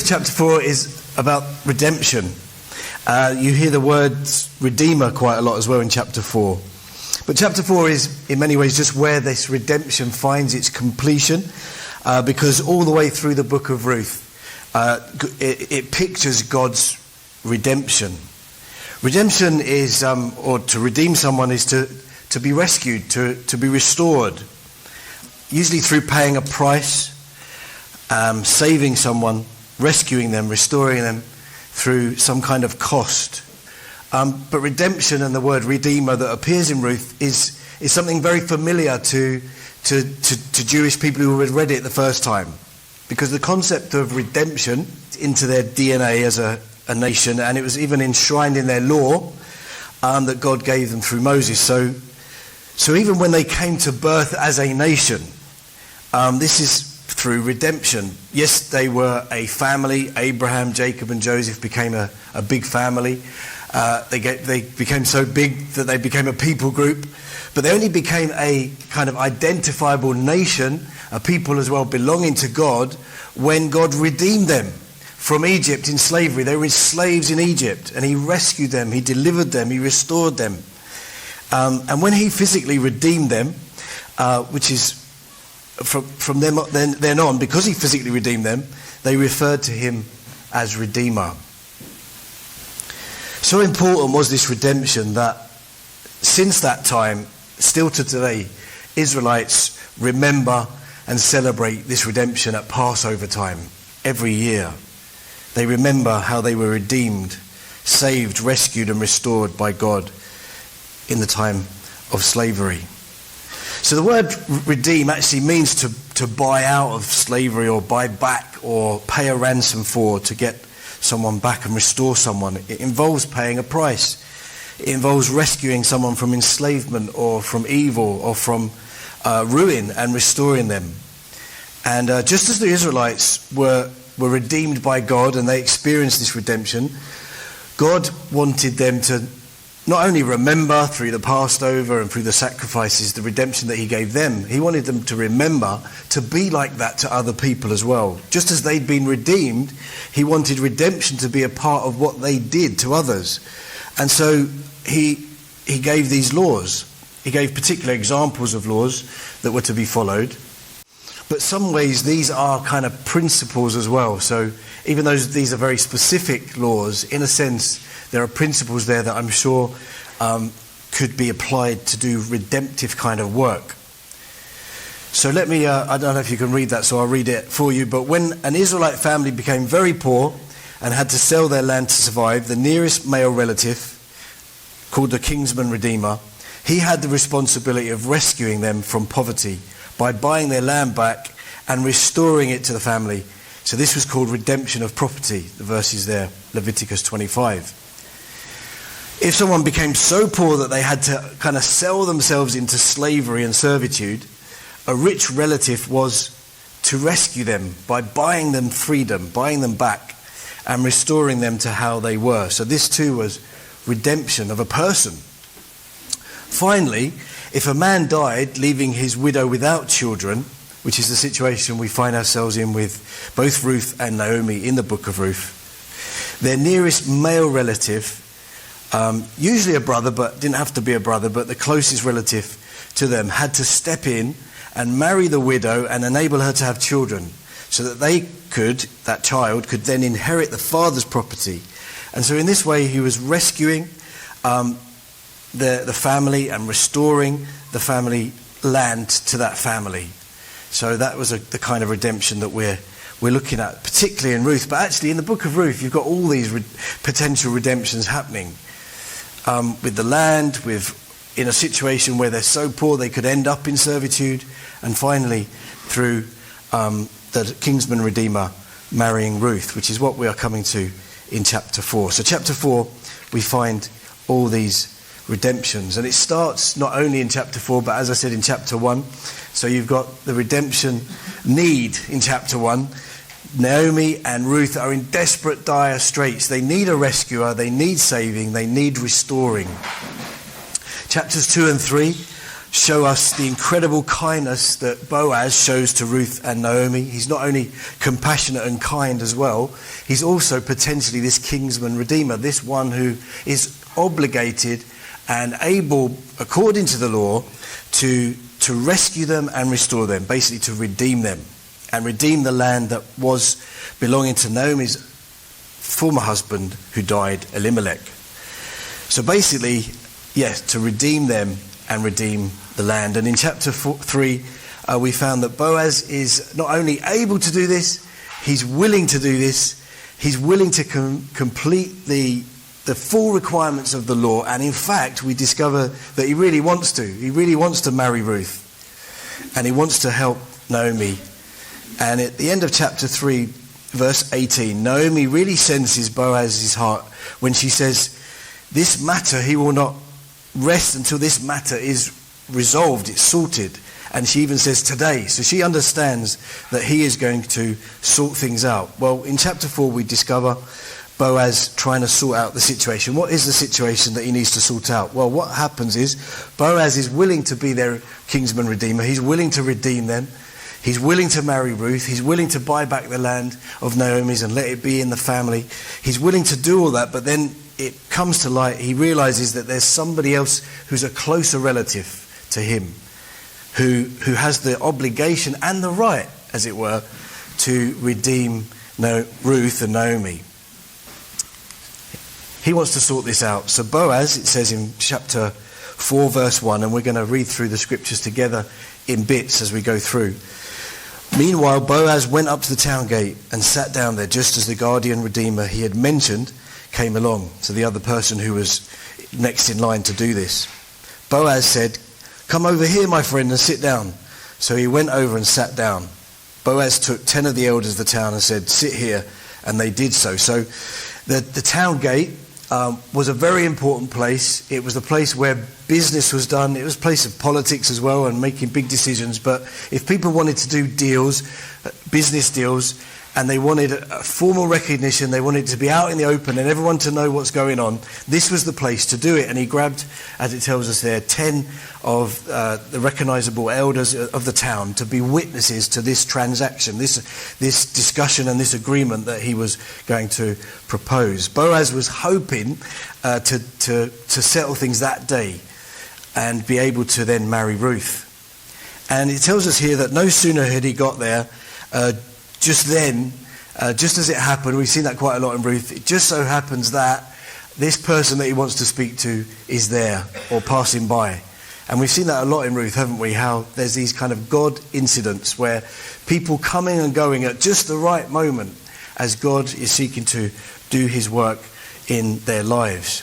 chapter 4 is about redemption. You hear the word redeemer quite a lot as well in chapter 4. But chapter 4 is in many ways just where this redemption finds its completion, because all the way through the book of Ruth, it pictures God's redemption. Redemption is, or to redeem someone is to be rescued, to be restored, usually through paying a price, saving someone, rescuing them, restoring them through some kind of cost. But redemption and the word redeemer that appears in Ruth is something very familiar to Jewish people who had read it the first time, because the concept of redemption into their DNA as a nation, and it was even enshrined in their law that God gave them through Moses. So even when they came to birth as a nation, this is through redemption. Yes, they were a family. Abraham, Jacob and Joseph became a big family. They became so big that they became a people group, but they only became a kind of identifiable nation, a people as well belonging to God, when God redeemed them from Egypt in slavery. They were slaves in Egypt, and he rescued them, he delivered them, he restored them. And when he physically redeemed them, which is from them then on, because he physically redeemed them, they referred to him as Redeemer. So important was this redemption that since that time, still to today, Israelites remember and celebrate this redemption at Passover time every year. They remember how they were redeemed, saved, rescued and restored by God in the time of slavery. So the word redeem actually means to buy out of slavery, or buy back, or pay a ransom for, to get someone back and restore someone. It involves paying a price. It involves rescuing someone from enslavement or from evil or from ruin and restoring them. And just as the Israelites were redeemed by God and they experienced this redemption, God wanted them to not only remember through the Passover and through the sacrifices the redemption that he gave them, he wanted them to remember to be like that to other people as well. Just as they'd been redeemed, he wanted redemption to be a part of what they did to others. And so he gave these laws. He gave particular examples of laws that were to be followed. But some ways these are kind of principles as well. So even though these are very specific laws, in a sense, there are principles there that I'm sure could be applied to do redemptive kind of work. So let me, I don't know if you can read that, so I'll read it for you. But when an Israelite family became very poor and had to sell their land to survive, the nearest male relative, called the kinsman redeemer, he had the responsibility of rescuing them from poverty by buying their land back and restoring it to the family. So this was called redemption of property. The verse is there, Leviticus 25. If someone became so poor that they had to kind of sell themselves into slavery and servitude, a rich relative was to rescue them by buying them freedom, buying them back and restoring them to how they were. So this too was redemption of a person. Finally, if a man died leaving his widow without children, which is the situation we find ourselves in with both Ruth and Naomi in the book of Ruth, their nearest male relative, usually a brother, but didn't have to be a brother, but the closest relative to them, had to step in and marry the widow and enable her to have children, so that that child could then inherit the father's property. And so in this way he was rescuing the family and restoring the family land to that family. So that was the kind of redemption that we're looking at, particularly in Ruth. But actually in the book of Ruth, you've got all these potential redemptions happening. With the land, in a situation where they're so poor they could end up in servitude, and finally through the kinsman redeemer marrying Ruth, which is what we are coming to in chapter 4. So chapter 4, we find all these redemptions, and it starts not only in chapter 4, but as I said, in chapter 1. So you've got the redemption need in chapter 1. Naomi and Ruth are in desperate, dire straits. They need a rescuer, they need saving, they need restoring. Chapters 2 and 3 show us the incredible kindness that Boaz shows to Ruth and Naomi. He's not only compassionate and kind as well, he's also potentially this kinsman redeemer, this one who is obligated and able, according to the law, to rescue them and restore them, basically to redeem them and redeem the land that was belonging to Naomi's former husband who died, Elimelech. So basically, yes, to redeem them and redeem the land. And in chapter 3, we found that Boaz is not only able to do this, he's willing to do this. He's willing to complete the full requirements of the law. And in fact, we discover that he really wants to. He really wants to marry Ruth. And he wants to help Naomi. And at the end of chapter 3, verse 18, Naomi really senses Boaz's heart when she says, this matter, he will not rest until this matter is resolved, it's sorted. And she even says today. So she understands that he is going to sort things out. Well, in chapter 4 we discover Boaz trying to sort out the situation. What is the situation that he needs to sort out? Well, what happens is Boaz is willing to be their kinsman redeemer. He's willing to redeem them. He's willing to marry Ruth. He's willing to buy back the land of Naomi's and let it be in the family. He's willing to do all that, but then it comes to light, he realizes that there's somebody else who's a closer relative to him, who has the obligation and the right, as it were, to redeem Ruth and Naomi. He wants to sort this out. So Boaz, it says in chapter 4, verse 1, and we're going to read through the scriptures together in bits as we go through. Meanwhile, Boaz went up to the town gate and sat down there just as the guardian redeemer he had mentioned came along, to the other person who was next in line to do this. Boaz said, "Come over here, my friend, and sit down." So he went over and sat down. Boaz took 10 of the elders of the town and said, "Sit here," and they did so. So the town gate was a very important place. It was the place where business was done. It was a place of politics as well and making big decisions. But if people wanted to do deals, business deals, and they wanted a formal recognition, they wanted to be out in the open and everyone to know what's going on, this was the place to do it. And he grabbed, as it tells us there, 10 of the recognizable elders of the town to be witnesses to this transaction, this discussion and this agreement that he was going to propose. Boaz was hoping to settle things that day and be able to then marry Ruth. And it tells us here that no sooner had he got there, just then, just as it happened, we've seen that quite a lot in Ruth, it just so happens that this person that he wants to speak to is there or passing by. And we've seen that a lot in Ruth, haven't we? How there's these kind of God incidents where people coming and going at just the right moment as God is seeking to do his work in their lives.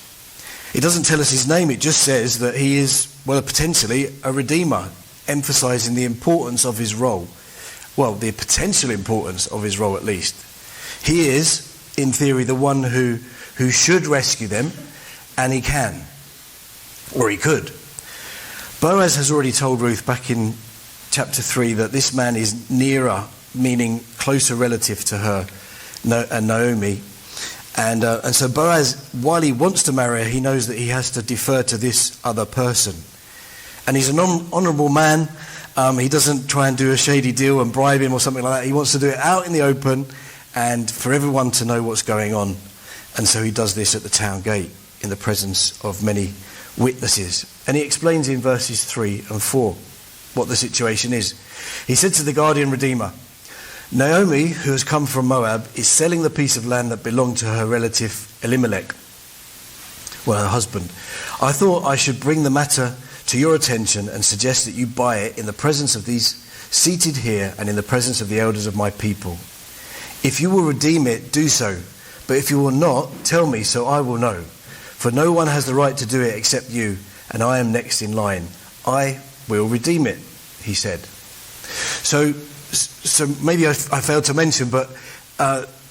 It doesn't tell us his name, it just says that he is, well, potentially a redeemer, emphasizing the importance of his role. Well, the potential importance of his role at least. He is, in theory, the one who should rescue them, and he can. Or he could. Boaz has already told Ruth back in chapter 3 that this man is nearer, meaning closer relative to her, and Naomi. And so Boaz, while he wants to marry her, he knows that he has to defer to this other person. And he's an honourable man. He doesn't try and do a shady deal and bribe him or something like that. He wants to do it out in the open and for everyone to know what's going on. And so he does this at the town gate in the presence of many witnesses. And he explains in verses 3 and 4 what the situation is. He said to the guardian redeemer, "Naomi, who has come from Moab, is selling the piece of land that belonged to her relative Elimelech, well, her husband. I thought I should bring the matter to your attention and suggest that you buy it in the presence of these seated here and in the presence of the elders of my people. If you will redeem it, do so. But if you will not, tell me so I will know. For no one has the right to do it except you, and I am next in line. I will redeem it," he said. So maybe I failed to mention, but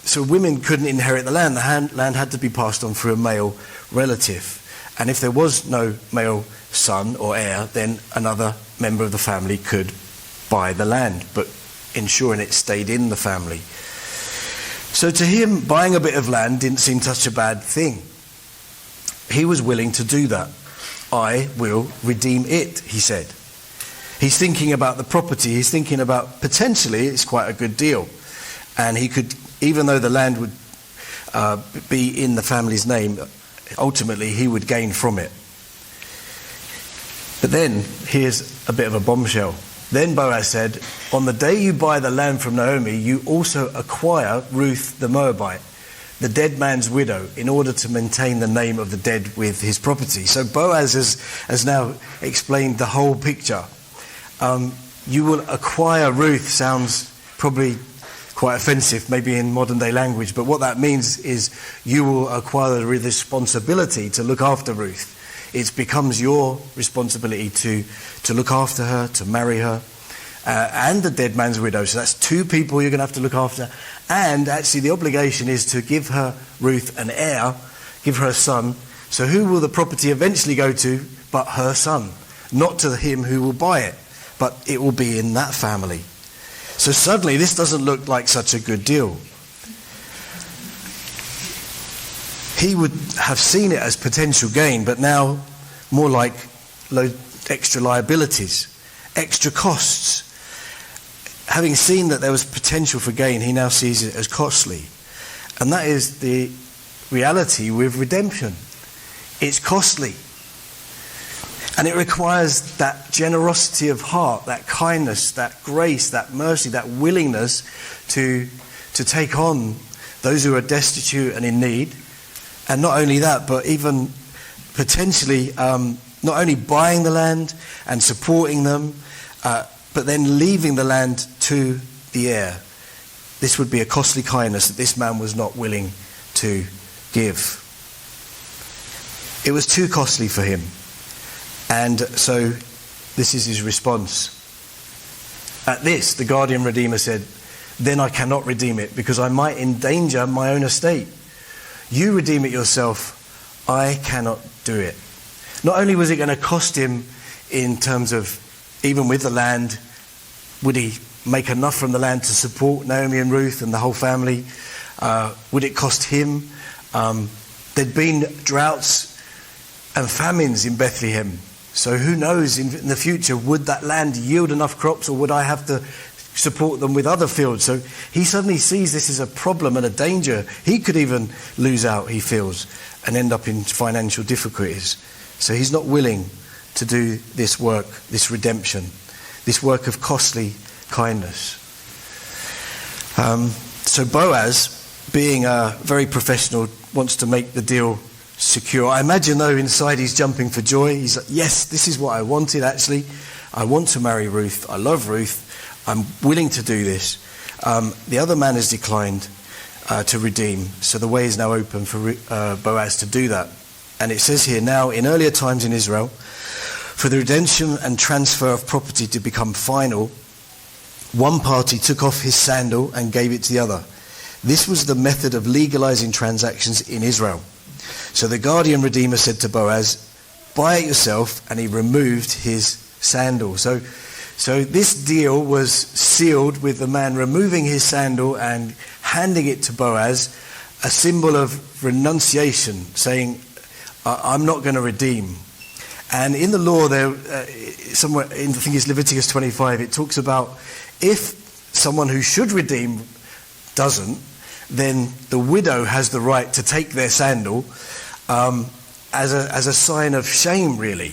so women couldn't inherit the land. The land had to be passed on through a male relative. And if there was no male son or heir, then another member of the family could buy the land, but ensuring it stayed in the family. So to him, buying a bit of land didn't seem such a bad thing. He was willing to do that. "I will redeem it," he said. He's thinking about the property. He's thinking about potentially it's quite a good deal. And he could, even though the land would be in the family's name, ultimately he would gain from it. But then, here's a bit of a bombshell. Then Boaz said, on the day you buy the land from Naomi, you also acquire Ruth the Moabite, the dead man's widow, in order to maintain the name of the dead with his property. So Boaz has now explained the whole picture. You will acquire Ruth sounds probably quite offensive, maybe in modern day language, but what that means is you will acquire the responsibility to look after Ruth. It becomes your responsibility to look after her, to marry her, and the dead man's widow. So that's two people you're going to have to look after. And actually the obligation is to give her, Ruth, an heir, give her a son. So who will the property eventually go to but her son? Not to him who will buy it, but it will be in that family. So suddenly this doesn't look like such a good deal. He would have seen it as potential gain, but now more like extra liabilities, extra costs. Having seen that there was potential for gain, he now sees it as costly. And that is the reality with redemption. It's costly. And it requires that generosity of heart, that kindness, that grace, that mercy, that willingness to take on those who are destitute and in need. And not only that, but even potentially not only buying the land and supporting them, but then leaving the land to the heir. This would be a costly kindness that this man was not willing to give. It was too costly for him. And so this is his response. At this, the guardian redeemer said, then I cannot redeem it because I might endanger my own estate. You redeem it yourself. I cannot do it. Not only was it going to cost him in terms of, even with the land, would he make enough from the land to support Naomi and Ruth and the whole family? Would it cost him? There'd been droughts and famines in Bethlehem. So who knows in the future, would that land yield enough crops, or would I have to support them with other fields? So he suddenly sees this as a problem and a danger. He could even lose out, he feels, and end up in financial difficulties. So he's not willing to do this work, this redemption, this work of costly kindness. So Boaz, being very professional, wants to make the deal secure. I imagine, though, inside he's jumping for joy. He's like, yes, this is what I wanted, actually. I want to marry Ruth. I love Ruth. I'm willing to do this. The other man has declined to redeem, so the way is now open for Boaz to do that. And it says here, now, in earlier times in Israel, for the redemption and transfer of property to become final, one party took off his sandal and gave it to the other. This was the method of legalizing transactions in Israel. So the guardian redeemer said to Boaz, buy it yourself, and he removed his sandal. So this deal was sealed with the man removing his sandal and handing it to Boaz, a symbol of renunciation, saying, I'm not going to redeem. And in the law, there, somewhere in, I think it's Leviticus 25, it talks about if someone who should redeem doesn't, then the widow has the right to take their sandal as a sign of shame, really.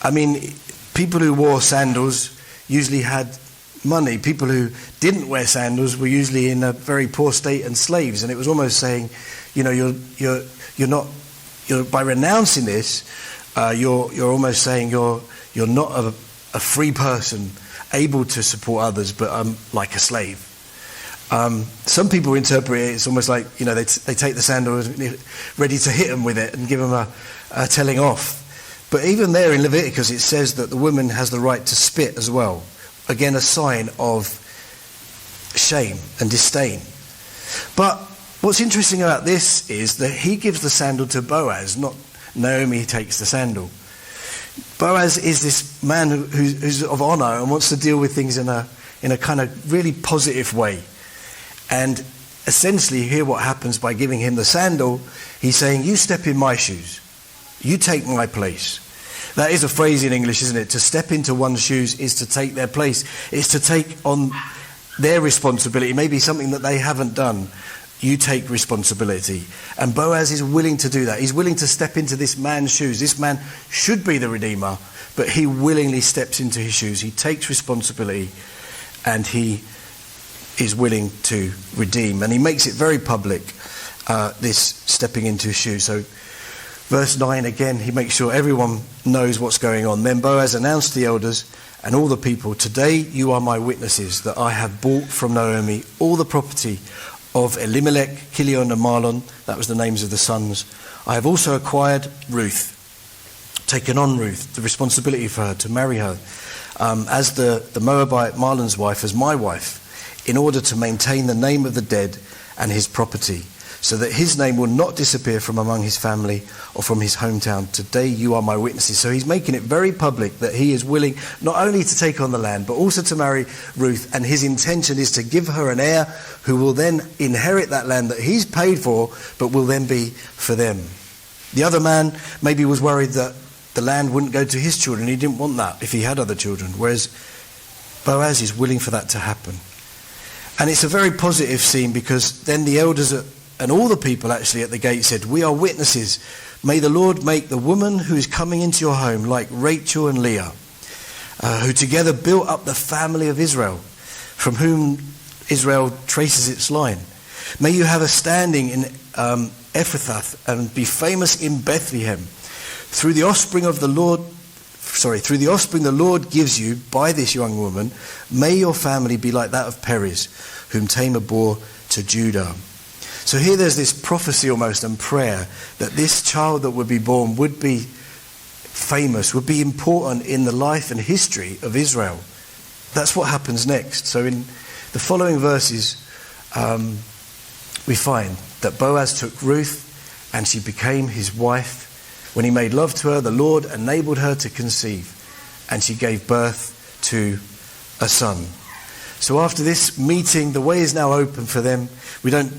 I mean, people who wore sandals usually had money. People who didn't wear sandals were usually in a very poor state and slaves. And it was almost saying, you know, you're by renouncing this, you're almost saying you're not a free person able to support others, but like a slave. Some people interpret it, it's almost like, you know, they take the sandal ready to hit them with it and give them a telling off. But even there in Leviticus, it says that the woman has the right to spit as well. Again, a sign of shame and disdain. But what's interesting about this is that he gives the sandal to Boaz, not Naomi takes the sandal. Boaz is this man who's of honor and wants to deal with things in a kind of really positive way. And essentially, hear what happens by giving him the sandal. He's saying, you step in my shoes. You take my place. That is a phrase in English, isn't it? To step into one's shoes is to take their place. It's to take on their responsibility, maybe something that they haven't done. You take responsibility. And Boaz is willing to do that. He's willing to step into this man's shoes. This man should be the Redeemer, but he willingly steps into his shoes. He takes responsibility and he is willing to redeem. And he makes it very public, this stepping into his shoes. So verse 9 again, he makes sure everyone knows what's going on. Then Boaz announced to the elders and all the people, "Today you are my witnesses that I have bought from Naomi all the property of Elimelech, Chilion and Mahlon," that was the names of the sons. "I have also acquired Ruth," taken on Ruth, the responsibility for her, to marry her, as the Moabite Mahlon's wife, as my wife, in order to maintain the name of the dead and his property, so that his name will not disappear from among his family or from his hometown. Today you are my witnesses. So he's making it very public that he is willing not only to take on the land, but also to marry Ruth. And his intention is to give her an heir who will then inherit that land that he's paid for, but will then be for them. The other man maybe was worried that the land wouldn't go to his children. He didn't want that if he had other children, whereas Boaz is willing for that to happen. And it's a very positive scene, because then the elders and all the people actually at the gate said, "We are witnesses. May the Lord make the woman who is coming into your home like Rachel and Leah, who together built up the family of Israel, from whom Israel traces its line. May you have a standing in Ephrathah and be famous in Bethlehem. Through the offspring the Lord gives you by this young woman, may your family be like that of Perez, whom Tamar bore to Judah." So here there's this prophecy almost and prayer that this child that would be born would be famous, would be important in the life and history of Israel. That's what happens next. So in the following verses, we find that Boaz took Ruth and she became his wife. When he made love to her, the Lord enabled her to conceive, and she gave birth to a son. So after this meeting, the way is now open for them. We don't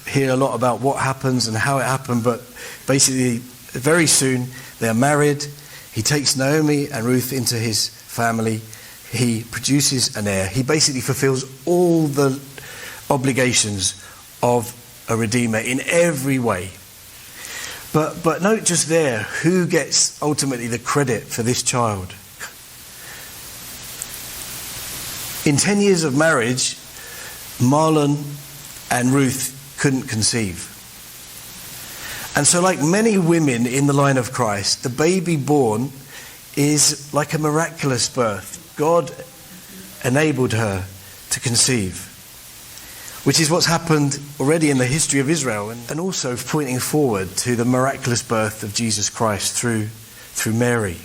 hear a lot about what happens and how it happened, but basically very soon they are married. He takes Naomi and Ruth into his family. He produces an heir. He basically fulfills all the obligations of a redeemer in every way. But note just there, who gets ultimately the credit for this child? In 10 years of marriage, Mahlon and Ruth couldn't conceive. And so, like many women in the line of Christ, the baby born is like a miraculous birth. God enabled her to conceive, which is what's happened already in the history of Israel, and also pointing forward to the miraculous birth of Jesus Christ through Mary.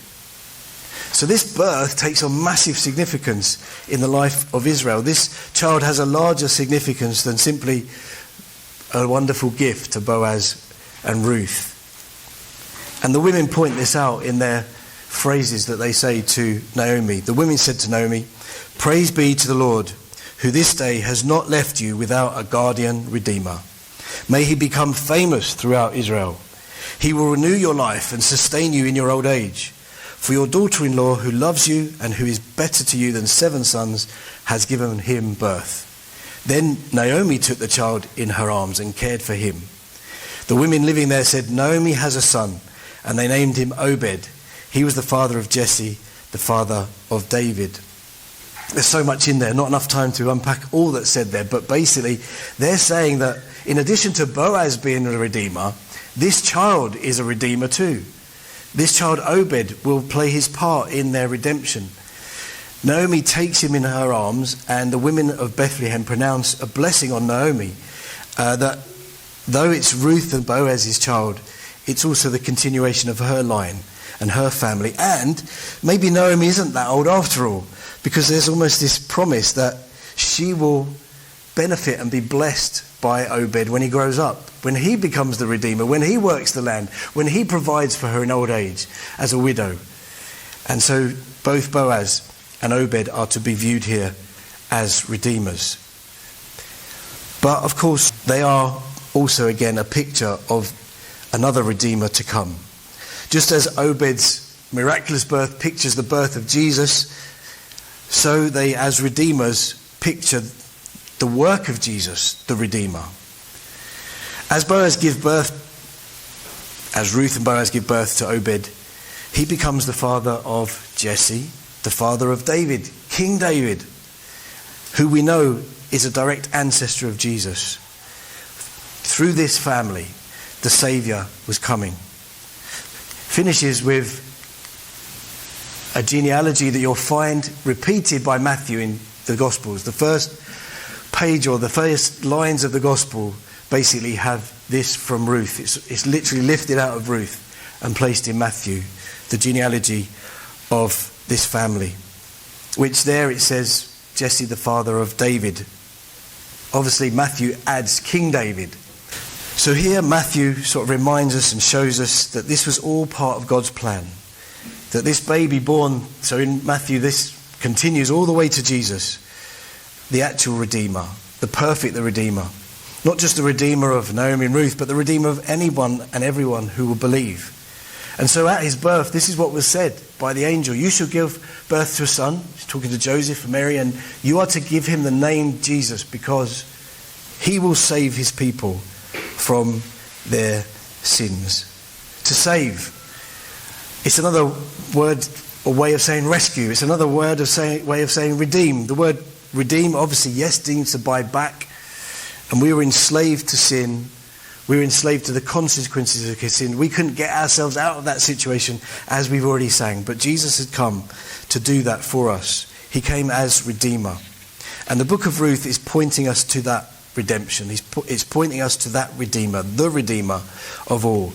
So this birth takes on massive significance in the life of Israel. This child has a larger significance than simply a wonderful gift to Boaz and Ruth. And the women point this out in their phrases that they say to Naomi. The women said to Naomi, "Praise be to the Lord, who this day has not left you without a guardian redeemer. May he become famous throughout Israel. He will renew your life and sustain you in your old age. For your daughter-in-law, who loves you and who is better to you than 7 sons, has given him birth." Then Naomi took the child in her arms and cared for him. The women living there said, "Naomi has a son," and they named him Obed. He was the father of Jesse, the father of David. There's so much in there, not enough time to unpack all that's said there, but basically they're saying that in addition to Boaz being a redeemer, this child is a redeemer too. This child Obed will play his part in their redemption. Naomi takes him in her arms, and the women of Bethlehem pronounce a blessing on Naomi, that though it's Ruth and Boaz's child, it's also the continuation of her line and her family. And maybe Naomi isn't that old after all, because there's almost this promise that she will benefit and be blessed by Obed when he grows up, when he becomes the redeemer, when he works the land, when he provides for her in old age as a widow. And so both Boaz and Obed are to be viewed here as redeemers. But of course, they are also again a picture of another redeemer to come. Just as Obed's miraculous birth pictures the birth of Jesus, so they, as redeemers, picture the work of Jesus, the Redeemer. As Ruth and Boaz give birth to Obed, he becomes the father of Jesse, the father of David, King David, who we know is a direct ancestor of Jesus. Through this family, the Saviour was coming. Finishes with a genealogy that you'll find repeated by Matthew in the Gospels. The first page or the first lines of the Gospel basically have this from Ruth. It's literally lifted out of Ruth and placed in Matthew, the genealogy of this family, which there it says Jesse the father of David. Obviously Matthew adds King David. So here Matthew sort of reminds us and shows us that this was all part of God's plan. That this baby born, so in Matthew this continues all the way to Jesus, the actual Redeemer, the perfect Redeemer. Not just the Redeemer of Naomi and Ruth, but the Redeemer of anyone and everyone who will believe. And so at his birth, this is what was said by the angel. You shall give birth to a son. He's talking to Joseph and Mary, and you are to give him the name Jesus, because he will save his people from their sins. To save. It's another word or way of saying rescue. It's another way of saying redeem. The word redeem, obviously, yes, means to buy back. And we were enslaved to sin. We were enslaved to the consequences of sin. We couldn't get ourselves out of that situation, as we've already sang. But Jesus had come to do that for us. He came as Redeemer. And the book of Ruth is pointing us to that redemption. It's pointing us to that Redeemer, the Redeemer of all.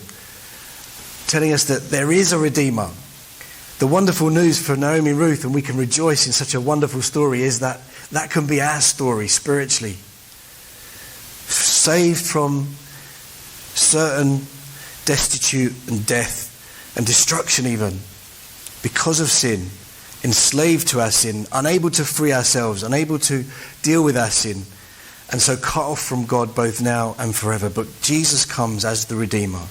Telling us that there is a Redeemer. The wonderful news for Naomi and Ruth, and we can rejoice in such a wonderful story, is that that can be our story spiritually. Saved from certain destitute and death and destruction even because of sin, enslaved to our sin, unable to free ourselves, unable to deal with our sin, and so cut off from God both now and forever. But Jesus comes as the Redeemer,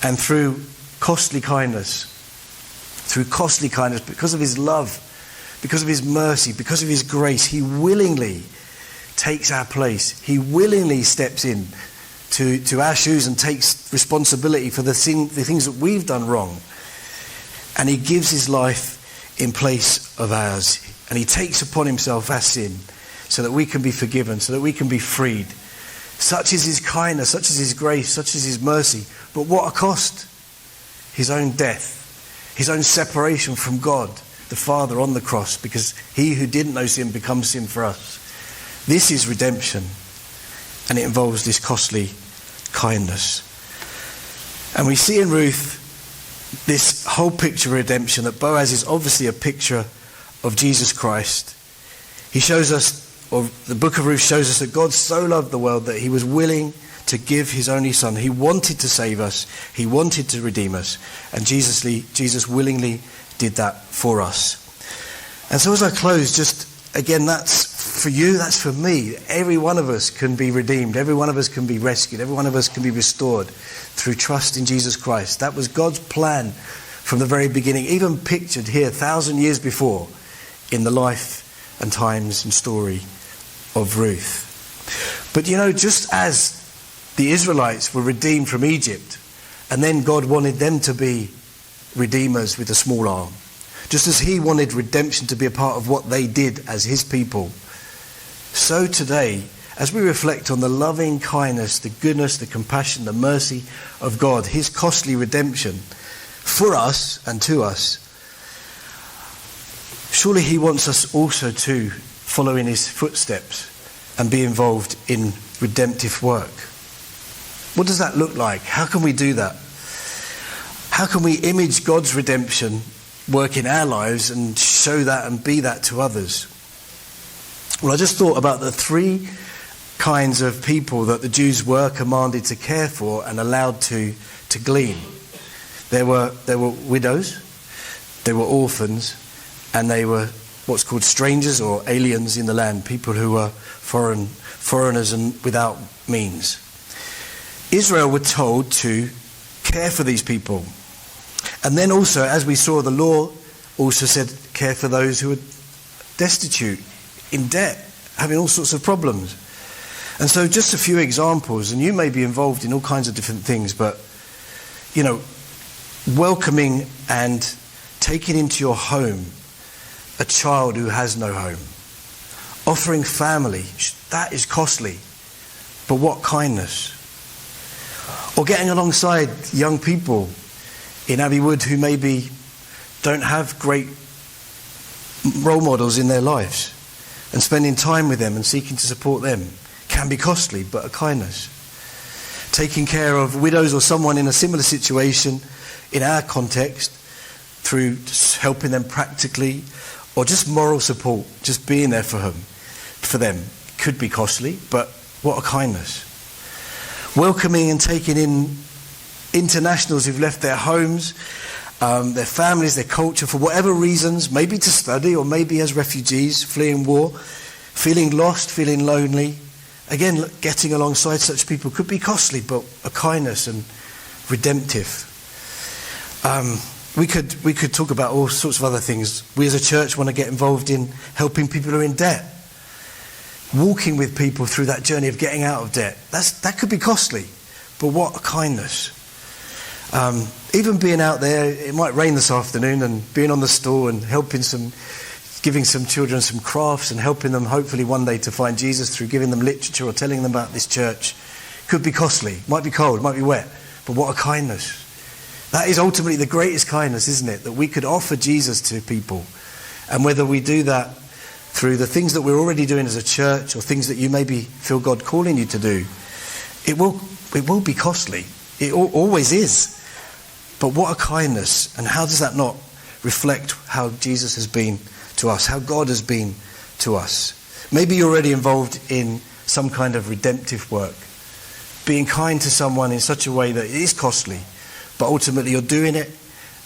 and through costly kindness, because of his love, because of his mercy, because of his grace, he willingly takes our place. He willingly steps in to our shoes and takes responsibility for the things that we've done wrong. And he gives his life in place of ours. And he takes upon himself our sin so that we can be forgiven, so that we can be freed. Such is his kindness, such is his grace, such is his mercy. But what a cost! His own death, his own separation from God, the Father on the cross, because he who didn't know sin becomes sin for us. This is redemption, and it involves this costly kindness. And we see in Ruth this whole picture of redemption, that Boaz is obviously a picture of Jesus Christ. He shows us, or the book of Ruth shows us, that God so loved the world that he was willing to give his only son. He wanted to save us. He wanted to redeem us. And Jesus willingly did that for us. And so as I close, just again, that's for you, that's for me. Every one of us can be redeemed. Every one of us can be rescued. Every one of us can be restored through trust in Jesus Christ. That was God's plan from the very beginning, even pictured here 1,000 years before in the life and times and story of Ruth. But you know, just as the Israelites were redeemed from Egypt, and then God wanted them to be redeemers with a small r, just as he wanted redemption to be a part of what they did as his people, so today, as we reflect on the loving kindness, the goodness, the compassion, the mercy of God, his costly redemption for us and to us, surely he wants us also to follow in his footsteps and be involved in redemptive work. What does that look like? How can we do that? How can we image God's redemption work in our lives and show that and be that to others? Well, I just thought about the three kinds of people that the Jews were commanded to care for and allowed to glean. There were widows, there were orphans, and they were what's called strangers or aliens in the land, people who were foreigners and without means. Israel were told to care for these people. And then also, as we saw, the law also said, care for those who are destitute, in debt, having all sorts of problems. And so just a few examples, and you may be involved in all kinds of different things, but, you know, welcoming and taking into your home a child who has no home. Offering family, that is costly, but what kindness. Or getting alongside young people in Abbey Wood who maybe don't have great role models in their lives, and spending time with them and seeking to support them can be costly, but a kindness. Taking care of widows or someone in a similar situation in our context through just helping them practically, or just moral support, just being there for them could be costly, but what a kindness. Welcoming and taking in internationals who've left their homes, their families, their culture for whatever reasons, maybe to study or maybe as refugees fleeing war, feeling lost, feeling lonely. Again, getting alongside such people could be costly, but a kindness and redemptive. We could talk about all sorts of other things. We as a church want to get involved in helping people who are in debt. Walking with people through that journey of getting out of debt. That could be costly, but what a kindness. Even being out there, it might rain this afternoon, and being on the store and giving some children some crafts and helping them hopefully one day to find Jesus through giving them literature or telling them about this church could be costly. Might be cold, might be wet, but what a kindness. That is ultimately the greatest kindness, isn't it? That we could offer Jesus to people. And whether we do that through the things that we're already doing as a church or things that you maybe feel God calling you to do, it will be costly. It always is. But what a kindness. And how does that not reflect how Jesus has been to us, how God has been to us? Maybe you're already involved in some kind of redemptive work, being kind to someone in such a way that it is costly, but ultimately you're doing it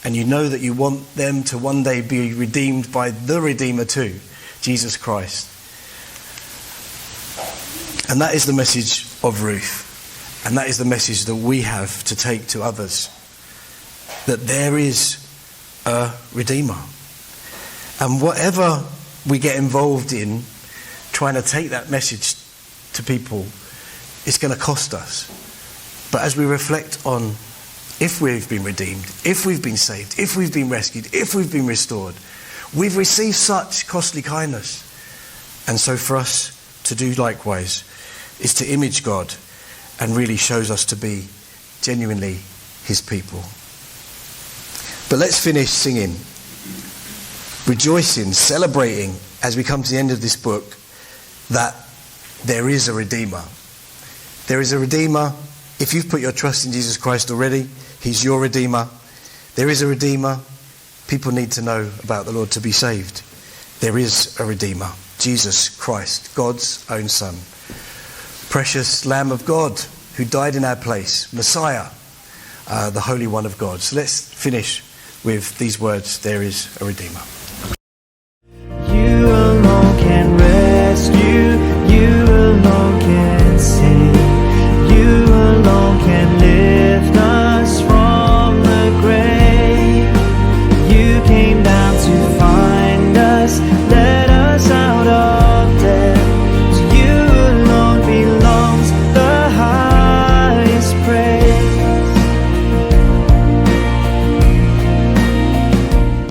and you know that you want them to one day be redeemed by the Redeemer too, Jesus Christ. And that is the message of Ruth, and that is the message that we have to take to others, that there is a Redeemer. And whatever we get involved in trying to take that message to people, it's going to cost us. But as we reflect on if we've been redeemed, if we've been saved, if we've been rescued, if we've been restored, we've received such costly kindness. And so for us to do likewise is to image God and really shows us to be genuinely his people. But let's finish singing, rejoicing, celebrating as we come to the end of this book that there is a Redeemer. There is a Redeemer. If you've put your trust in Jesus Christ already, he's your Redeemer. There is a Redeemer. People need to know about the Lord to be saved. There is a Redeemer, Jesus Christ, God's own Son. Precious Lamb of God who died in our place, Messiah, the Holy One of God. So let's finish with these words, there is a Redeemer.